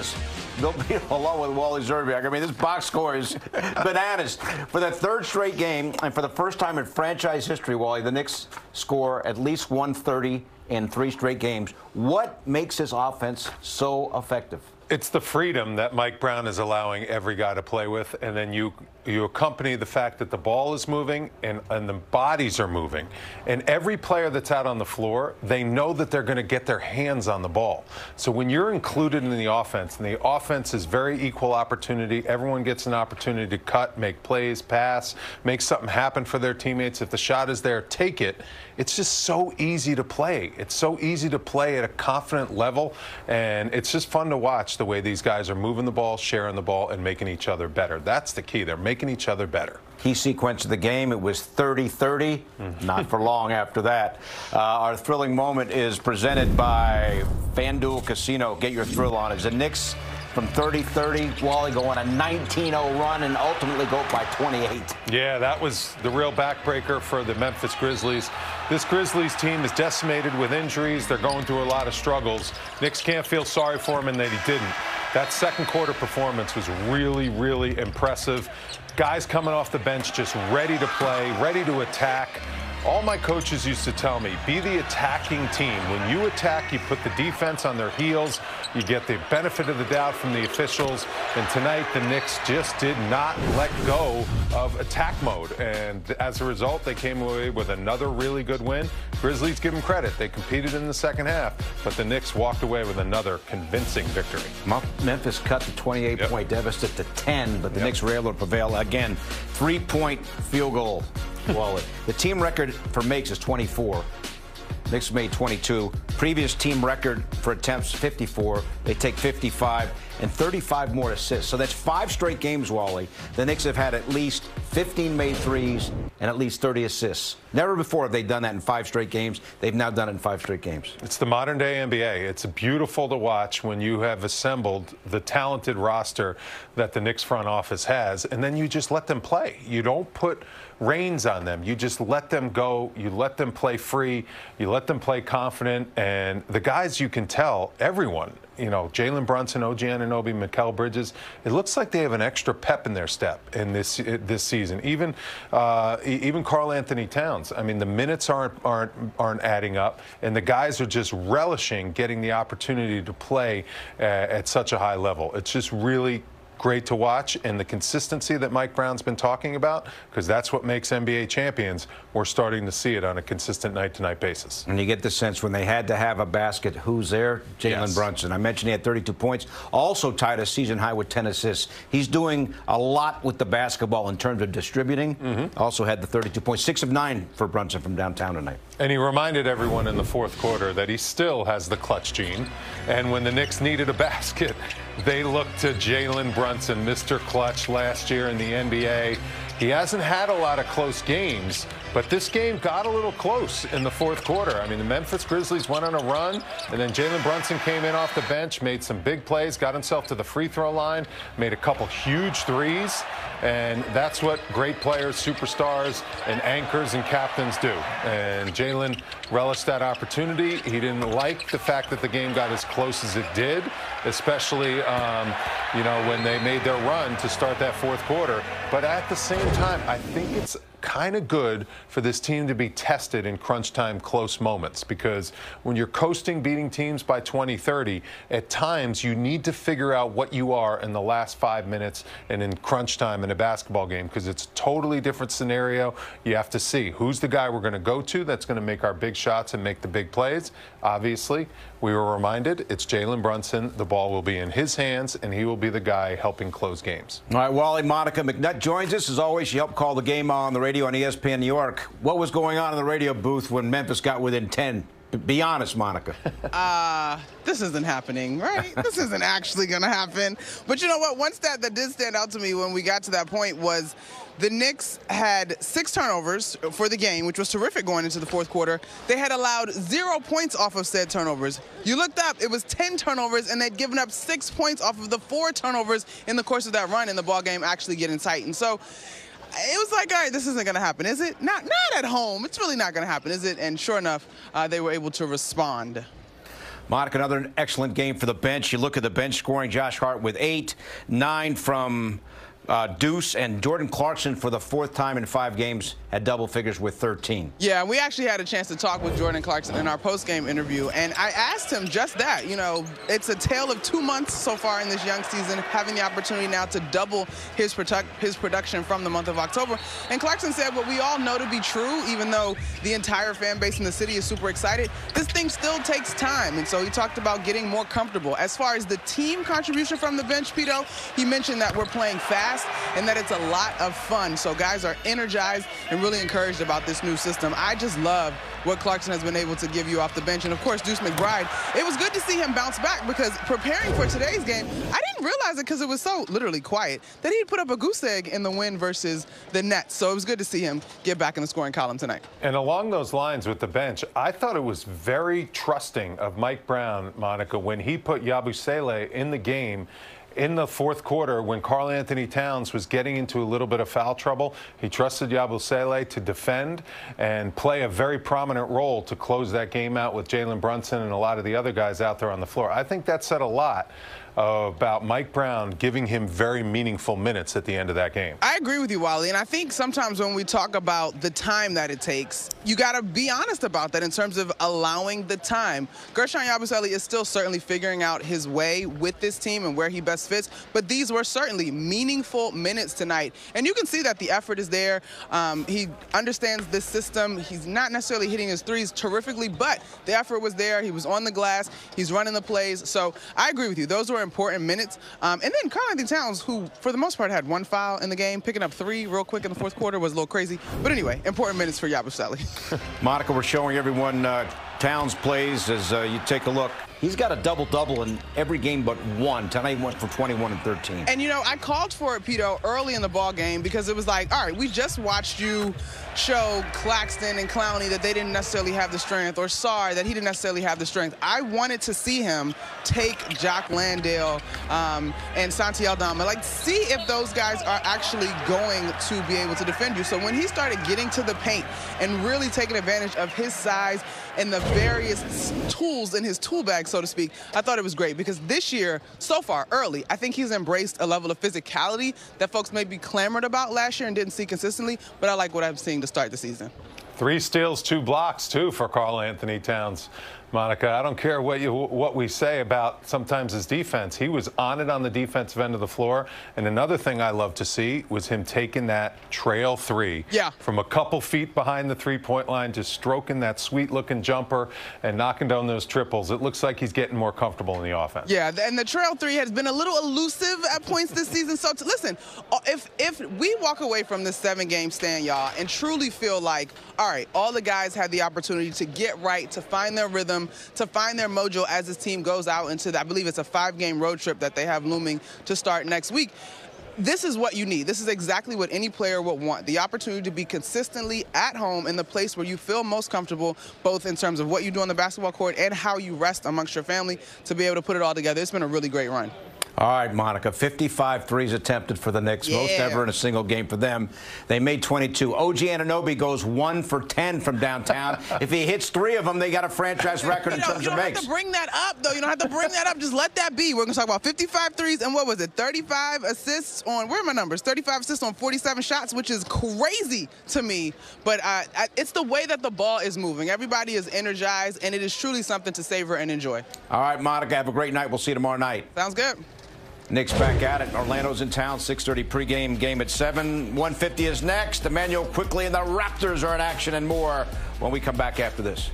bananas. Along with Wally Zerbiak. I mean, this box score is bananas. For the third straight game, and for the first time in franchise history, Wally, the Knicks score at least 130 in 3 straight games. What makes this offense so effective? It's the freedom that Mike Brown is allowing every guy to play with, and then you accompany the fact that the ball is moving and the bodies are moving. And every player that's out on the floor, they know that they're going to get their hands on the ball. So when you're included in the offense, and the offense is very equal opportunity, everyone gets an opportunity to cut, make plays, pass, make something happen for their teammates. If the shot is there, take it. It's just so easy to play. It's so easy to play at a confident level, and it's just fun to watch the way these guys are moving the ball, sharing the ball, and making each other better. That's the key. They're making each other better. Key sequence of the game, it was 30-30. Not for long after that. Our thrilling moment is presented by FanDuel Casino. Get your thrill on. As the Knicks from 30-30, Wally go on a 19-0 run and ultimately go up by 28. Yeah, that was the real backbreaker for the Memphis Grizzlies. This Grizzlies team is decimated with injuries. They're going through a lot of struggles. Knicks can't feel sorry for him, and that he didn't. That second quarter performance was really, really impressive. Guys coming off the bench just ready to play, ready to attack. All my coaches used to tell me, be the attacking team. When you attack, you put the defense on their heels. You get the benefit of the doubt from the officials. And tonight, the Knicks just did not let go of attack mode. And as a result, they came away with another really good win. Grizzlies, give them credit. They competed in the second half, but the Knicks walked away with another convincing victory. Memphis cut the 28-point deficit to 10, but the Knicks were able to prevail again. 3-point field goal. Wally. The team record for makes is 24. Knicks made 22. Previous team record for attempts, 54. They take 55 and 35 more assists. So that's 5 straight games, Wally. The Knicks have had at least 15 made threes and at least 30 assists. Never before have they done that in 5 straight games. They've now done it in 5 straight games. It's the modern day NBA. It's beautiful to watch when you have assembled the talented roster that the Knicks front office has, and then you just let them play. You don't put reins on them. You just let them go. You let them play free. You let them play confident. And the guys, you can tell, everyone, you know, Jalen Brunson, OG Anunoby, Mikal Bridges, it looks like they have an extra pep in their step in this season. Even Karl Anthony Towns. I mean, the minutes aren't adding up, and the guys are just relishing getting the opportunity to play at such a high level. It's just really great to watch, and the consistency that Mike Brown's been talking about, because that's what makes NBA champions. We're starting to see it on a consistent night-to-night basis. And you get the sense when they had to have a basket, who's there? Jalen Brunson. I mentioned he had 32 points, also tied a season high with 10 assists. He's doing a lot with the basketball in terms of distributing. Also had the 32 points, 6 of 9 for Brunson from downtown tonight. And he reminded everyone in the fourth quarter that he still has the clutch gene. And when the Knicks needed a basket, they looked to Jalen Brunson, Mr. Clutch, last year in the NBA. He hasn't had a lot of close games, but this game got a little close in the fourth quarter. I mean, the Memphis Grizzlies went on a run, and then Jalen Brunson came in off the bench, made some big plays, got himself to the free throw line, made a couple huge threes, and that's what great players, superstars, and anchors and captains do. And Jalen relished that opportunity. He didn't like the fact that the game got as close as it did, especially, you know, when they made their run to start that fourth quarter. But at the same time, I think it's kind of good for this team to be tested in crunch time close moments, because when you're coasting, beating teams by 20-30, at times you need to figure out what you are in the last 5 minutes and in crunch time in a basketball game, because it's a totally different scenario. You have to see who's the guy we're going to go to that's going to make our big shots and make the big plays. Obviously, we were reminded it's Jalen Brunson. The ball will be in his hands, and he will be the guy helping close games. All right, Wally, Monica McNutt joins us. As always, she helped call the game on the radio on ESPN New York. What was going on in the radio booth when Memphis got within 10? Be honest, Monica. This isn't happening, right? This isn't actually going to happen. But you know what? One stat that did stand out to me when we got to that point was the Knicks had 6 turnovers for the game, which was terrific going into the fourth quarter. They had allowed 0 points off of said turnovers. You looked up, it was 10 turnovers, and they'd given up 6 points off of the 4 turnovers in the course of that run, and the ball game actually getting tight. And so it was like, all right, this isn't going to happen, is it? Not at home. It's really not going to happen, is it? And sure enough, they were able to respond. Monica, another excellent game for the bench. You look at the bench scoring, Josh Hart with 8, 9 from Deuce, and Jordan Clarkson for the 4th time in 5 games had double figures with 13. Yeah, we actually had a chance to talk with Jordan Clarkson in our post-game interview, and I asked him just that. You know, it's a tale of 2 months so far in this young season, having the opportunity now to double his production from the month of October. And Clarkson said what we all know to be true, even though the entire fan base in the city is super excited, this thing still takes time. And so he talked about getting more comfortable. As far as the team contribution from the bench, Pito, he mentioned that we're playing fast and that it's a lot of fun. So guys are energized and really encouraged about this new system. I just love what Clarkson has been able to give you off the bench. And, of course, Deuce McBride, it was good to see him bounce back because preparing for today's game, I didn't realize it because it was so literally quiet that he'd put up a goose egg in the win versus the Nets. So it was good to see him get back in the scoring column tonight. And along those lines with the bench, I thought it was very trusting of Mike Brown, Monica, when he put Yabusele in the game in the 4th quarter when Karl Anthony Towns was getting into a little bit of foul trouble. He trusted Yabusele to defend and play a very prominent role to close that game out with Jalen Brunson and a lot of the other guys out there on the floor. I think that said a lot about Mike Brown giving him very meaningful minutes at the end of that game. I agree with you, Wally, and I think sometimes when we talk about the time that it takes, you got to be honest about that in terms of allowing the time. Gershon Yabusele is still certainly figuring out his way with this team and where he best fits, but these were certainly meaningful minutes tonight, and you can see that the effort is there. He understands this system. He's not necessarily hitting his threes terrifically, but the effort was there. He was on the glass. He's running the plays, so I agree with you. Those were important minutes. And then Karl Anthony Towns, who for the most part had 1 foul in the game, picking up 3 real quick in the 4th quarter was a little crazy. But anyway, important minutes for Yabusele. Monica, we're showing everyone Towns plays as you take a look. He's got a double-double in every game but one. Tonight he went for 21 and 13. And, you know, I called for it, Pito, early in the ball game because it was like, all right, we just watched you show Claxton and Clowney that they didn't necessarily have the strength, or Sarr that he didn't necessarily have the strength. I wanted to see him take Jock Landale and Santi Aldama, like see if those guys are actually going to be able to defend you. So when he started getting to the paint and really taking advantage of his size and the various tools in his tool bag, so to speak, I thought it was great because this year, so far, early, I think he's embraced a level of physicality that folks maybe clamored about last year and didn't see consistently, but I like what I'm seeing to start the season. 3 steals, 2 blocks, too, for Karl Anthony Towns. Monica, I don't care what we say about sometimes his defense. He was on it on the defensive end of the floor. And another thing I love to see was him taking that trail 3 from a couple feet behind the 3-point line, just stroking that sweet-looking jumper and knocking down those triples. It looks like he's getting more comfortable in the offense. Yeah, and the trail 3 has been a little elusive at points this season. So, listen, if we walk away from this 7-game stand, y'all, and truly feel like, all right, all the guys had the opportunity to get right, to find their rhythm, to find their mojo as this team goes out into, I believe it's a 5-game road trip that they have looming to start next week. This is what you need. This is exactly what any player would want, the opportunity to be consistently at home in the place where you feel most comfortable, both in terms of what you do on the basketball court and how you rest amongst your family to be able to put it all together. It's been a really great run. All right, Monica, 55 threes attempted for the Knicks, most ever in a single game for them. They made 22. OG Anunoby goes 1 for 10 from downtown. If he hits 3 of them, they got a franchise record in terms of makes. You don't have to bring that up, though. You don't have to bring that up. Just let that be. We're going to talk about 55 threes and what was it, 35 assists on, where are my numbers? 35 assists on 47 shots, which is crazy to me. But it's the way that the ball is moving. Everybody is energized, and it is truly something to savor and enjoy. All right, Monica, have a great night. We'll see you tomorrow night. Sounds good. Knicks back at it. Orlando's in town. 6:30 pregame game at 7. 1:50 is next. Emmanuel Quickly and the Raptors are in action and more when we come back after this.